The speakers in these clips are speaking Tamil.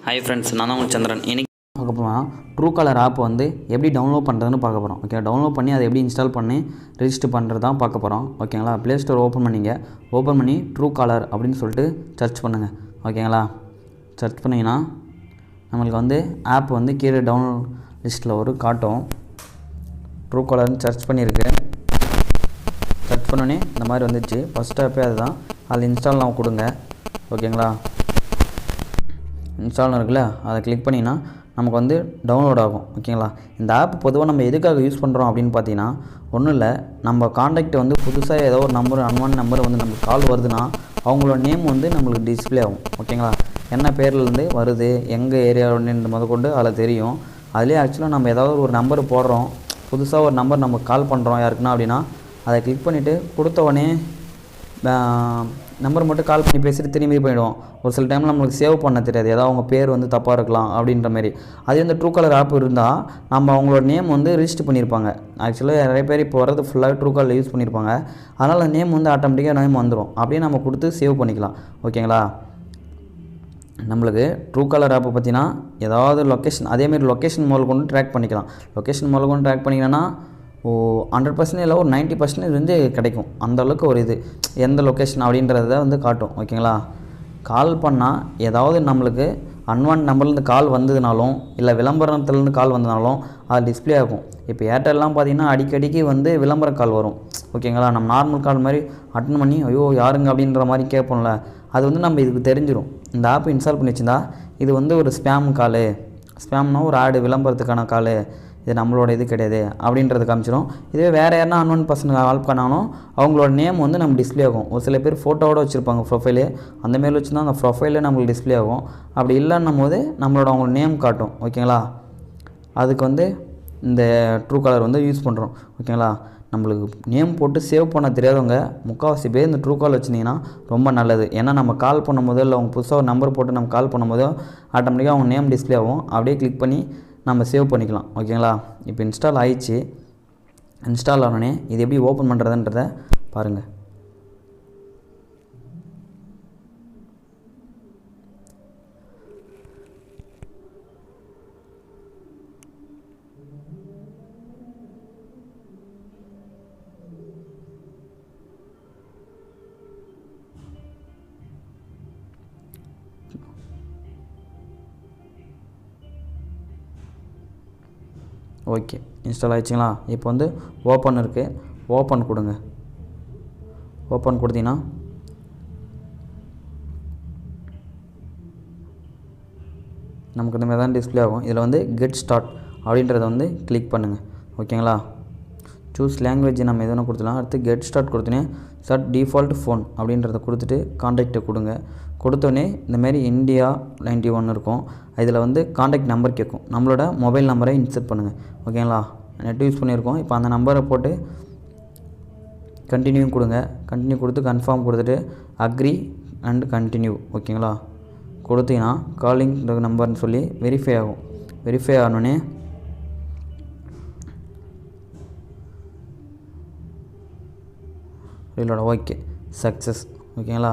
Hi friends, நான் தான் சந்திரன். இன்னைக்கு பார்க்க போறோம் Truecaller app வந்து எப்படி டவுன்லோட் பண்றதுன்னு பார்க்க போறோம். ஓகே, டவுன்லோட் பண்ணி அதை எப்படி இன்ஸ்டால் பண்ணி ரெஜிஸ்டர் பண்றது தான் பார்க்க போறோம். ஓகேங்களா? Play Store ஓபன் பண்ணீங்க. ஓபன் பண்ணி Truecaller அப்படினு சொல்லிட்டு சர்ச் பண்ணுங்க. ஓகேங்களா? சர்ச் பண்ணீங்கனா நமக்கு வந்து ஆப் வந்து கீழே டவுன்லோட் லிஸ்ட்ல ஒரு காட்டும். Truecaller ன்னு சர்ச் பண்ணிருக்கு. சர்ச் பண்ணனே இந்த மாதிரி வந்துச்சு. ஃபர்ஸ்ட் ஆப்பே அதுதான். அது இன்ஸ்டால் நான் கொடுங்க. ஓகேங்களா? இன்ஸ்டால் இருக்குல்ல, அதை கிளிக் பண்ணினா நமக்கு வந்து டவுன்லோட் ஆகும். ஓகேங்களா? இந்த ஆப் பொதுவாக நம்ம எதுக்காக யூஸ் பண்ணுறோம் அப்படின்னு பார்த்தீங்கன்னா, ஒன்றும் இல்லை, நம்ம காண்டாக்ட் வந்து புதுசாக ஏதோ ஒரு நம்பர் அன்வான் நம்பர் வந்து நமக்கு கால் வருதுன்னா அவங்களோட நேம் வந்து நம்மளுக்கு டிஸ்பிளே ஆகும். ஓகேங்களா? என்ன பேர்லேருந்து வருது, எங்கள் ஏரியாவுன்னு முதற்கொண்டு அதில் தெரியும். அதுலேயே ஆக்சுவலாக நம்ம ஏதாவது ஒரு நம்பர் போடுறோம், புதுசாக ஒரு நம்பர் நம்ம கால் பண்ணுறோம் யாருக்குன்னா அப்படின்னா, அதை கிளிக் பண்ணிவிட்டு கொடுத்த உடனே நம்பர் மட்டும் கால் பண்ணி பேசிட்டு திரும்பி போயிடுவோம். ஒரு சில டைமில் நம்மளுக்கு சேவ் பண்ண தெரியாது, ஏதாவது அவங்க பேர் வந்து தப்பாக இருக்கலாம் அப்படின்ற மாதிரி. அதே இந்த Truecaller ஆப் இருந்தால் நம்ம அவங்களோட நேம் வந்து ரிஜிஸ்டர் பண்ணியிருப்பாங்க. ஆக்சுவலாக நிறைய பேர் இப்போ வரது ஃபுல்லாகவே Truecaller யூஸ் பண்ணியிருப்பாங்க. அதனால் அந்த நேம் வந்து ஆட்டோமேட்டிக்காக நேம் வந்துடும். அப்படியே நம்ம கொடுத்து சேவ் பண்ணிக்கலாம். ஓகேங்களா? நம்மளுக்கு Truecaller ஆப்பை பார்த்தீங்கன்னா ஏதாவது லொக்கேஷன், அதேமாரி லொக்கேஷன் முதல் கொண்டு ட்ராக் பண்ணிக்கலாம். லொக்கேஷன் முதல் கொண்டு ட்ராக் பண்ணிக்கலாம்னா 100% இல்லை, ஒரு 90% வந்து கிடைக்கும். அந்தளவுக்கு ஒரு இது எந்த லொக்கேஷன் அப்படின்றத வந்து காட்டும். ஓகேங்களா? கால் பண்ணால் ஏதாவது நம்மளுக்கு அன்வான் நம்பர்லேருந்து கால் வந்ததுனாலும் இல்லை விளம்பரத்துலேருந்து கால் வந்ததுனாலும் அது டிஸ்பிளே ஆகும். இப்போ ஏர்டெல்லாம் பார்த்தீங்கன்னா அடிக்கடிக்கு வந்து விளம்பர கால் வரும். ஓகேங்களா? நம்ம நார்மல் கால் மாதிரி அட்டன் பண்ணி ஐயோ யாருங்க அப்படின்ற மாதிரி கேட்போம்ல, அது வந்து நம்ம இதுக்கு தெரிஞ்சிடும். இந்த ஆப் இன்ஸ்டால் பண்ணி வச்சுருந்தா இது வந்து ஒரு ஸ்பேம் காலு, ஸ்பேம்னா ஒரு ஆடு விளம்பரத்துக்கான கால், இது நம்மளோட இது கிடையாது அப்படின்றது காமிச்சிடும். இதுவே வேறு யாருன்னா அன்வான் பர்சன் கால் பண்ணாலும் அவங்களோட நேம் வந்து நம்ம டிஸ்பிளே ஆகும். ஒரு சில பேர் ஃபோட்டோவோடு வச்சுருப்பாங்க ப்ரொஃபைலு, அந்தமாரி வச்சுருந்தா அந்த ப்ரொஃபைலே நம்மளுக்கு டிஸ்பிளே ஆகும். அப்படி இல்லைன்னும் போது நம்மளோட அவங்களோட நேம் காட்டும். ஓகேங்களா? அதுக்கு வந்து இந்த Truecaller வந்து யூஸ் பண்ணுறோம். ஓகேங்களா? நம்மளுக்கு நேம் போட்டு சேவ் பண்ண தெரியாதவங்க முக்கால்வாசி பேர் இந்த Truecaller வச்சுருந்தீங்கன்னா ரொம்ப நல்லது. ஏன்னா நம்ம கால் பண்ணும்போது இல்லை அவங்க புதுசாக ஒரு நம்பர் போட்டு நம்ம கால் பண்ணும்போது ஆட்டோமேட்டிக்காக அவங்க நேம் டிஸ்பிளே ஆகும். அப்படியே கிளிக் பண்ணி நம்ம சேவ் பண்ணிக்கலாம். ஓகேங்களா? இப்போ இன்ஸ்டால் ஆயிடுச்சு. இன்ஸ்டால் ஆனோடனே இது எப்படி ஓப்பன் பண்ணுறதுன்றதை பாருங்கள். ஓகே, இன்ஸ்டால் ஆகிடுச்சிங்களா? இப்போ வந்து ஓப்பன் இருக்குது, ஓப்பன் கொடுங்க. ஓப்பன் கொடுத்தீங்கன்னா நமக்கு இந்த மாதிரி தான் டிஸ்பிளே ஆகும். இதில் வந்து கெட் ஸ்டார்ட் அப்படின்றத வந்து கிளிக் பண்ணுங்கள். ஓகேங்களா? சூஸ் லாங்குவேஜ் நம்ம எதுனா கொடுத்துலாம். அடுத்து கெட் ஸ்டார்ட் கொடுத்தோன்னே செட் டிஃபால்ட் ஃபோன் அப்படின்றத கொடுத்துட்டு காண்டாக்டை கொடுங்க. கொடுத்தோடனே இந்தமாரி இந்தியா 91 இருக்கும். இதில் வந்து காண்டாக்ட் நம்பர் கேட்கும். நம்மளோட மொபைல் நம்பரை இன்சர்ட் பண்ணுங்கள். ஓகேங்களா? நெட் யூஸ் பண்ணியிருக்கோம். இப்போ அந்த நம்பரை போட்டு கண்டினியூ கொடுங்க. கண்டினியூ கொடுத்து கன்ஃபார்ம் கொடுத்துட்டு அக்ரி அண்ட் கண்டினியூ. ஓகேங்களா? கொடுத்தீங்கன்னா காலிங் நம்பர்னு சொல்லி வெரிஃபை ஆகும். வெரிஃபை ஆனோடனே இதோட ஓகே சக்ஸஸ். ஓகேங்களா?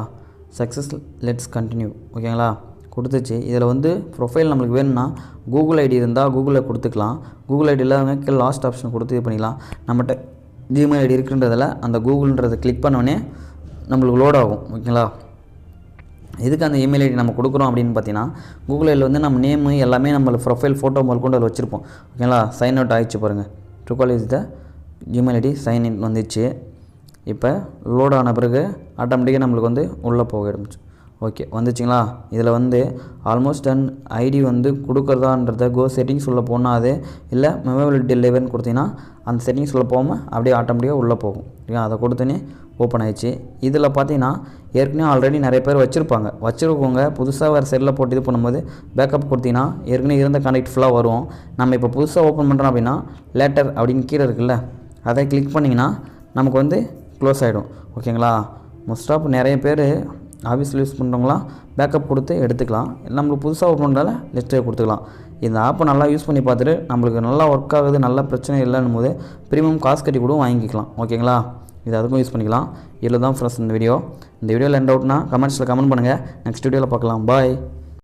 Success, let's continue. ஓகேங்களா? கொடுத்துச்சு. இதில் வந்து ப்ரொஃபைல் நம்மளுக்கு வேணும்னா கூகுள் ஐடி இருந்தால் கூகுளில் கொடுத்துக்கலாம். கூகுள் ஐடி இல்லாதவங்க கீழே லாஸ்ட் ஆப்ஷன் கொடுத்து இது பண்ணிக்கலாம். நம்மகிட்ட ஜிமெயில் ஐடி இருக்குன்றதில் அந்த கூகுள்ன்றதை கிளிக் பண்ணோடனே நம்மளுக்கு லோட் ஆகும். ஓகேங்களா? எதுக்கு அந்த இமெயில் ஐடி நம்ம கொடுக்குறோம் அப்படின்னு பார்த்தீங்கன்னா, கூகுள் ஐடியில் வந்து நம்ம நேமு எல்லாமே நம்மளுக்கு ப்ரொஃபைல் ஃபோட்டோ முதல் கொண்டு அதில் வச்சுருப்போம். ஓகேங்களா? சைன் அவுட் ஆகிடுச்சு பாருங்கள். Truecaller is the Gmail ID, sign in வந்துச்சு. இப்போ லோட் ஆன பிறகு ஆட்டோமேட்டிக்காக நம்மளுக்கு வந்து உள்ளே போக ஆரம்பிச்சு. ஓகே வந்துச்சுங்களா? இதில் வந்து ஆல்மோஸ்ட் டன் ஐடி வந்து கொடுக்குறதான்றத கோ செட்டிங்ஸ் உள்ளே போனால் அது இல்லை மெமபிலிட்டி லெவல்னு கொடுத்தீங்கன்னா அந்த செட்டிங்ஸ் உள்ளே போகாமல் அப்படியே ஆட்டோமேட்டிக்காக உள்ளே போகும். ஓகே, அதை கொடுத்தோன்னே ஓப்பன் ஆயிடுச்சு. இதில் பார்த்தீங்கன்னா ஏற்கனவே ஆல்ரெடி நிறைய பேர் வச்சுருப்பாங்க. வச்சுருக்கவங்க புதுசாக வேறு செல்லில் போட்டு இது பண்ணும்போது பேக்கப் கொடுத்தீங்கன்னா ஏற்கனவே இருந்த கான்டாக்ட் ஃபுல்லாக வரும். நம்ம இப்போ புதுசாக ஓப்பன் பண்ணுறோம் அப்படின்னா லேட்டர் அப்படின்னு கீழே இருக்குல்ல, அதை கிளிக் பண்ணிங்கன்னா நமக்கு வந்து க்ளோஸ் ஆகிடும். ஓகேங்களா? மோஸ்ட் ஆஃப் நிறைய பேர் ஆஃபீஸில் யூஸ் பண்ணுறவங்களாம் பேக்கப் கொடுத்து எடுத்துக்கலாம். நம்மளுக்கு புதுசாக ஓப்பன் பண்ணுறதால லிஸ்ட்டே கொடுத்துக்கலாம். இந்த ஆப்பை நல்லா யூஸ் பண்ணி பார்த்துட்டு நம்மளுக்கு நல்லா ஒர்க் ஆகுது, நல்ல பிரச்சனை இல்லைன்னும் போது ப்ரீமியம் காசு கட்டி கூட வாங்கிக்கலாம். ஓகேங்களா? இது அதுக்கும் யூஸ் பண்ணிக்கலாம். இதில் தான் ஃப்ரெண்ட்ஸ் இந்த வீடியோ. இந்த வீடியோவில் எண்ட் அவுட்னா கமெண்ட்ஸில் கமெண்ட் பண்ணுங்கள். நெக்ஸ்ட் வீடியோவில் பார்க்கலாம். பாய்.